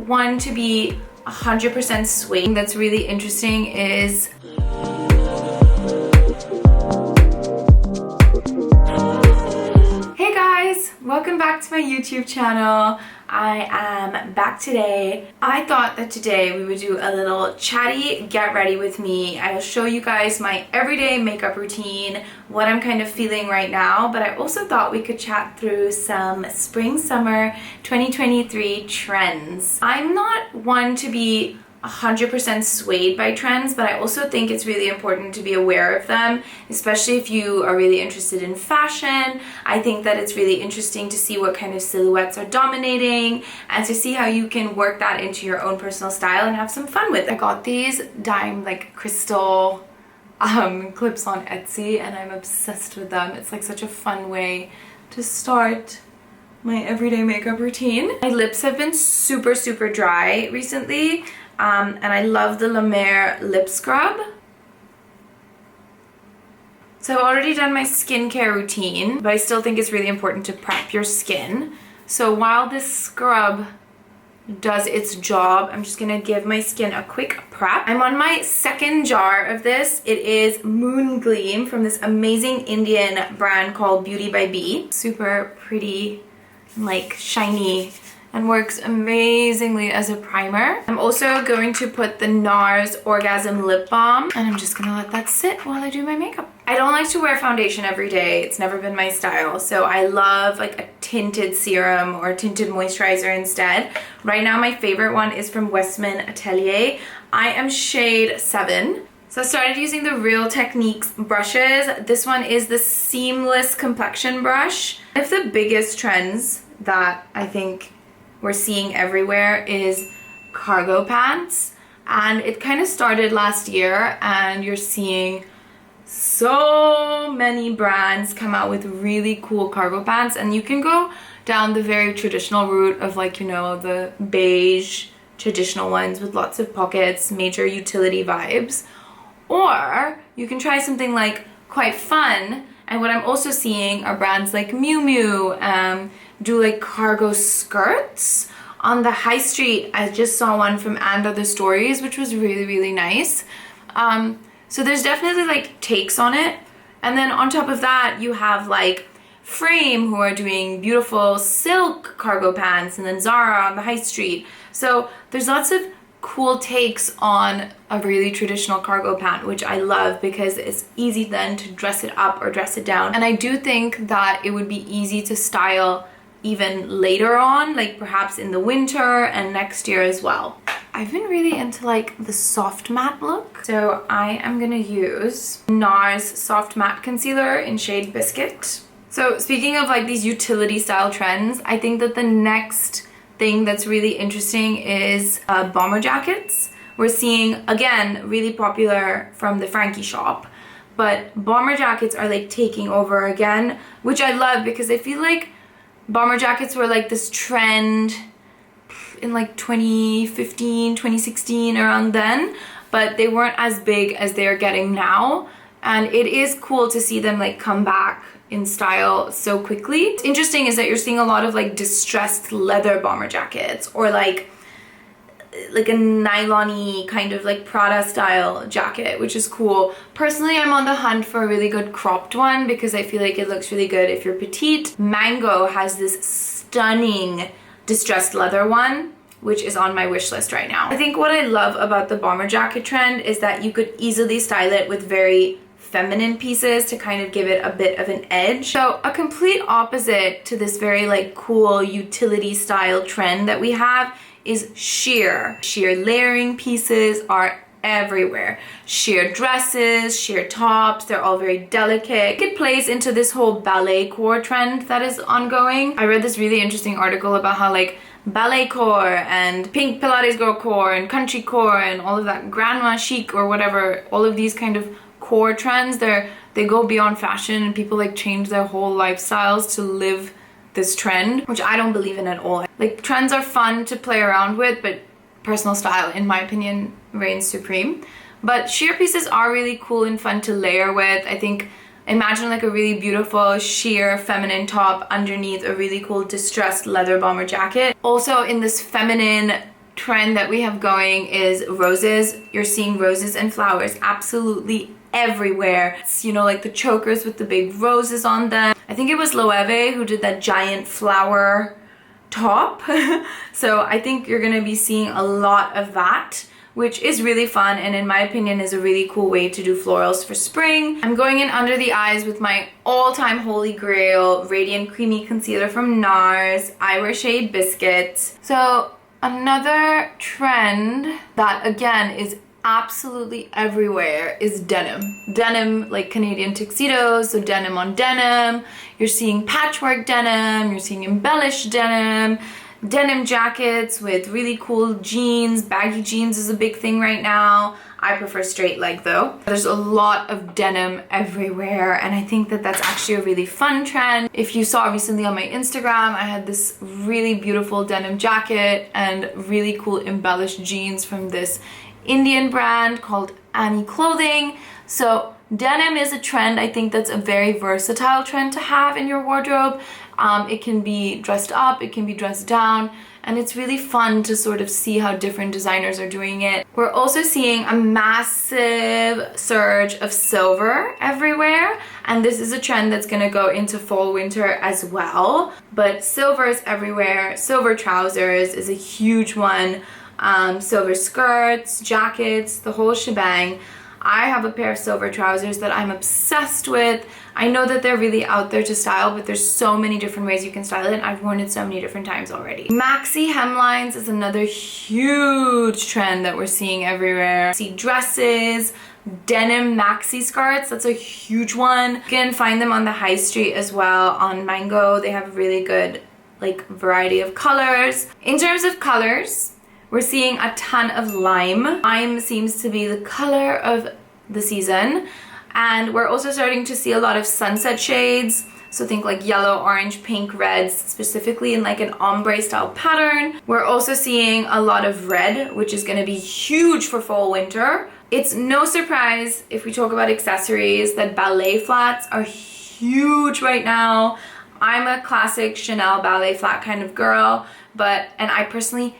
one to be 100% swayed. That's really interesting is hey guys, welcome back to my YouTube channel. I am back today. I thought that today we would do a little chatty get ready with me. I'll show you guys my everyday makeup routine, what I'm kind of feeling right now, but I also thought we could chat through some spring summer 2023 trends. I'm not one to be 100% swayed by trends, but I also think it's really important to be aware of them, especially if you are really interested in fashion. I think that it's really interesting to see what kind of silhouettes are dominating and to see how you can work that into your own personal style and have some fun with it. I got these dime like crystal clips on Etsy and I'm obsessed with them. It's like such a fun way to start my everyday makeup routine. My lips have been super dry recently. And I love the Mer Lip Scrub. So I've already done my skincare routine, but I still think it's really important to prep your skin. So while this scrub does its job, I'm just gonna give my skin a quick prep. I'm on my second jar of this. It is Moongleam from this amazing Indian brand called Beauty by Bie. Super pretty, like shiny, and works amazingly as a primer. I'm also going to put the NARS Orgasm Lip Balm, and I'm just gonna let that sit while I do my makeup. I don't like to wear foundation every day. It's never been my style, so I love like a tinted serum or a tinted moisturizer instead. Right now my favorite one is from Westman Atelier. I am shade 7. So I started using the Real Techniques brushes. This one is the Seamless Complexion Brush. One of the biggest trends that I think we're seeing everywhere is cargo pants, and it kind of started last year, and you're seeing so many brands come out with really cool cargo pants, and you can go down the very traditional route of, like, you know, the beige traditional ones with lots of pockets, major utility vibes, or you can try something like quite fun. And what I'm also seeing are brands like Miu Miu do like cargo skirts on the high street. I just saw one from And Other Stories, which was really nice. So there's definitely like takes on it. And then on top of that, you have like Frame, who are doing beautiful silk cargo pants, and then Zara on the high street. So there's lots of cool takes on a really traditional cargo pant, which I love because it's easy then to dress it up or dress it down. And I do think that it would be easy to style even later on, like perhaps in the winter and next year as well. I've been really into like the soft matte look. So I am gonna use NARS Soft Matte Concealer in shade Biscuit. So speaking of like these utility style trends, I think that the next thing that's really interesting is bomber jackets. We're seeing, again, really popular from the Frankie shop, but bomber jackets are like taking over again, which I love because I feel like bomber jackets were like this trend in like 2015, 2016, around then, but they weren't as big as they're getting now. And it is cool to see them like come back in style so quickly. What's interesting is that you're seeing a lot of like distressed leather bomber jackets, or like a nylon-y kind of like Prada style jacket, which is cool. Personally, I'm on the hunt for a really good cropped one because I feel like it looks really good if you're petite. Mango has this stunning distressed leather one, which is on my wish list right now. I think what I love about the bomber jacket trend is that you could easily style it with very feminine pieces to kind of give it a bit of an edge. So a complete opposite to this very like cool utility style trend that we have is sheer. Sheer layering pieces are everywhere. Sheer dresses, sheer tops, they're all very delicate. It plays into this whole ballet core trend that is ongoing. I read this really interesting article about how like ballet core and pink Pilates girl core and country core and all of that grandma chic or whatever, all of these kind of core trends, they go beyond fashion, and people like change their whole lifestyles to live this trend, which I don't believe in at all. Like, trends are fun to play around with, but personal style, in my opinion, reigns supreme. But sheer pieces are really cool and fun to layer with. I think, imagine like a really beautiful sheer feminine top underneath a really cool distressed leather bomber jacket. Also in this feminine trend that we have going is roses. You're seeing roses and flowers absolutely everywhere. It's, you know, like the chokers with the big roses on them. I think it was Loewe who did that giant flower top. So I think you're gonna be seeing a lot of that, which is really fun and in my opinion is a really cool way to do florals for spring. I'm going in under the eyes with my all-time holy grail Radiant Creamy Concealer from NARS. I wear shade Biscuit. So another trend that again is absolutely everywhere is denim. Denim, like Canadian tuxedos, so denim on denim. You're seeing patchwork denim, you're seeing embellished denim, denim jackets with really cool jeans. Baggy jeans is a big thing right now. I prefer straight leg though. There's a lot of denim everywhere and I think that that's actually a really fun trend. If you saw recently on my Instagram, I had this really beautiful denim jacket and really cool embellished jeans from this Indian brand called Annie Clothing. So denim is a trend. I think that's a very versatile trend to have in your wardrobe. It can be dressed up, it can be dressed down, and it's really fun to sort of see how different designers are doing it. We're also seeing a massive surge of silver everywhere, and this is a trend that's gonna go into fall winter as well. But silver is everywhere. Silver trousers is a huge one. Silver skirts, jackets, the whole shebang. I have a pair of silver trousers that I'm obsessed with. I know that they're really out there to style, but there's so many different ways you can style it. I've worn it so many different times already. Maxi hemlines is another huge trend that we're seeing everywhere. See dresses, denim maxi skirts, that's a huge one. You can find them on the high street as well on Mango. They have a really good like variety of colors. In terms of colors, we're seeing a ton of lime. Lime seems to be the color of the season. And we're also starting to see a lot of sunset shades. So think like yellow, orange, pink, reds, specifically in like an ombre style pattern. We're also seeing a lot of red, which is gonna be huge for fall winter. It's no surprise if we talk about accessories that ballet flats are huge right now. I'm a classic Chanel ballet flat kind of girl, and I personally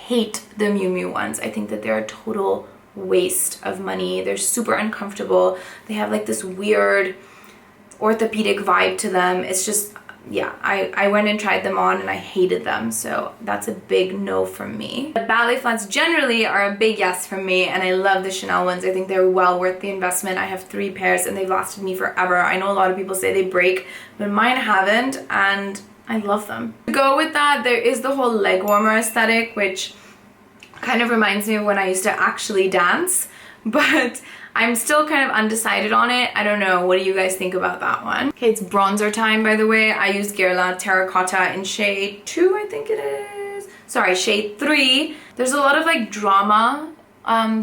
hate the Miu Miu ones. I think that they're a total waste of money. They're super uncomfortable. They have like this weird orthopedic vibe to them. It's just, yeah, I went and tried them on and I hated them. So that's a big no from me. The ballet flats generally are a big yes from me and I love the Chanel ones. I think they're well worth the investment. I have 3 pairs and they've lasted me forever. I know a lot of people say they break, but mine haven't and I love them. To go with that, there is the whole leg warmer aesthetic, which kind of reminds me of when I used to actually dance, but I'm still kind of undecided on it. I don't know. What do you guys think about that one? Okay, it's bronzer time, by the way. I use Guerlain Terracotta in shade 2, I think it is. Sorry, shade 3. There's a lot of like drama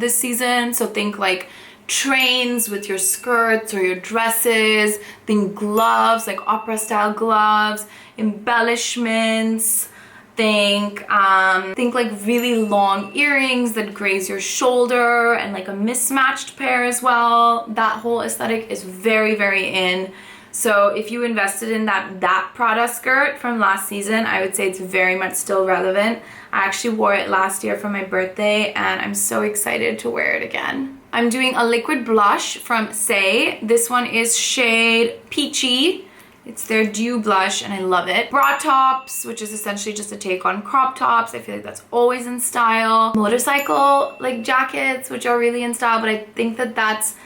this season, so think like trains with your skirts or your dresses, think gloves, like opera style gloves, embellishments, think like really long earrings that graze your shoulder and like a mismatched pair as well. That whole aesthetic is very, very in. So if you invested in that Prada skirt from last season, I would say it's very much still relevant. I actually wore it last year for my birthday and I'm so excited to wear it again. I'm doing a liquid blush from Saie. This one is shade Peachy. It's their Dew blush and I love it. Bra tops, which is essentially just a take on crop tops. I feel like that's always in style. Motorcycle like jackets, which are really in style, but I think that that's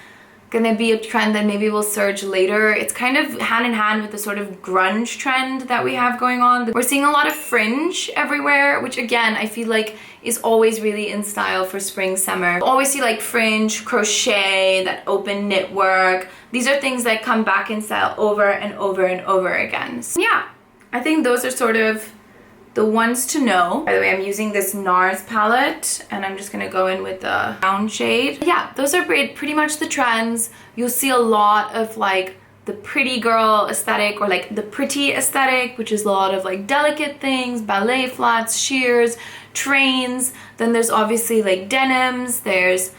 gonna be a trend that maybe will surge later. It's kind of hand in hand with the sort of grunge trend that we have going on. We're seeing a lot of fringe everywhere, which again, I feel like is always really in style for spring, summer. Always see like fringe, crochet, that open knit work. These are things that come back in style over and over and over again. So yeah, I think those are sort of the ones to know. By the way, I'm using this NARS palette and I'm just gonna go in with the brown shade. Yeah, those are pretty much the trends. You'll see a lot of like the pretty girl aesthetic or like the pretty aesthetic, which is a lot of like delicate things, ballet flats, sheers, trains. Then there's obviously like denims, there's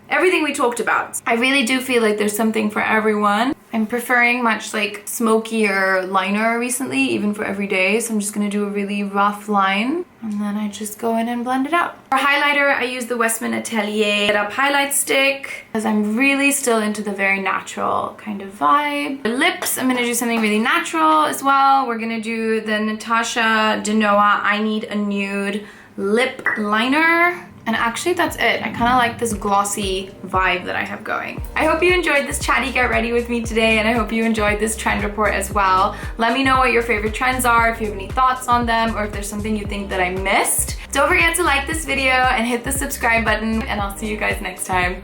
everything we talked about. I really do feel like there's something for everyone. I'm preferring much like smokier liner recently, even for every day. So I'm just gonna do a really rough line and then I just go in and blend it out. For highlighter, I use the Westman Atelier Up Highlight Stick because I'm really still into the very natural kind of vibe. For lips, I'm gonna do something really natural as well. We're gonna do the Natasha Denoa I Need a Nude Lip Liner. And actually that's it. I kind of like this glossy vibe that I have going. I hope you enjoyed this chatty get ready with me today, and I hope you enjoyed this trend report as well. Let me know what your favorite trends are, if you have any thoughts on them, or if there's something you think that I missed. Don't forget to like this video and hit the subscribe button, and I'll see you guys next time.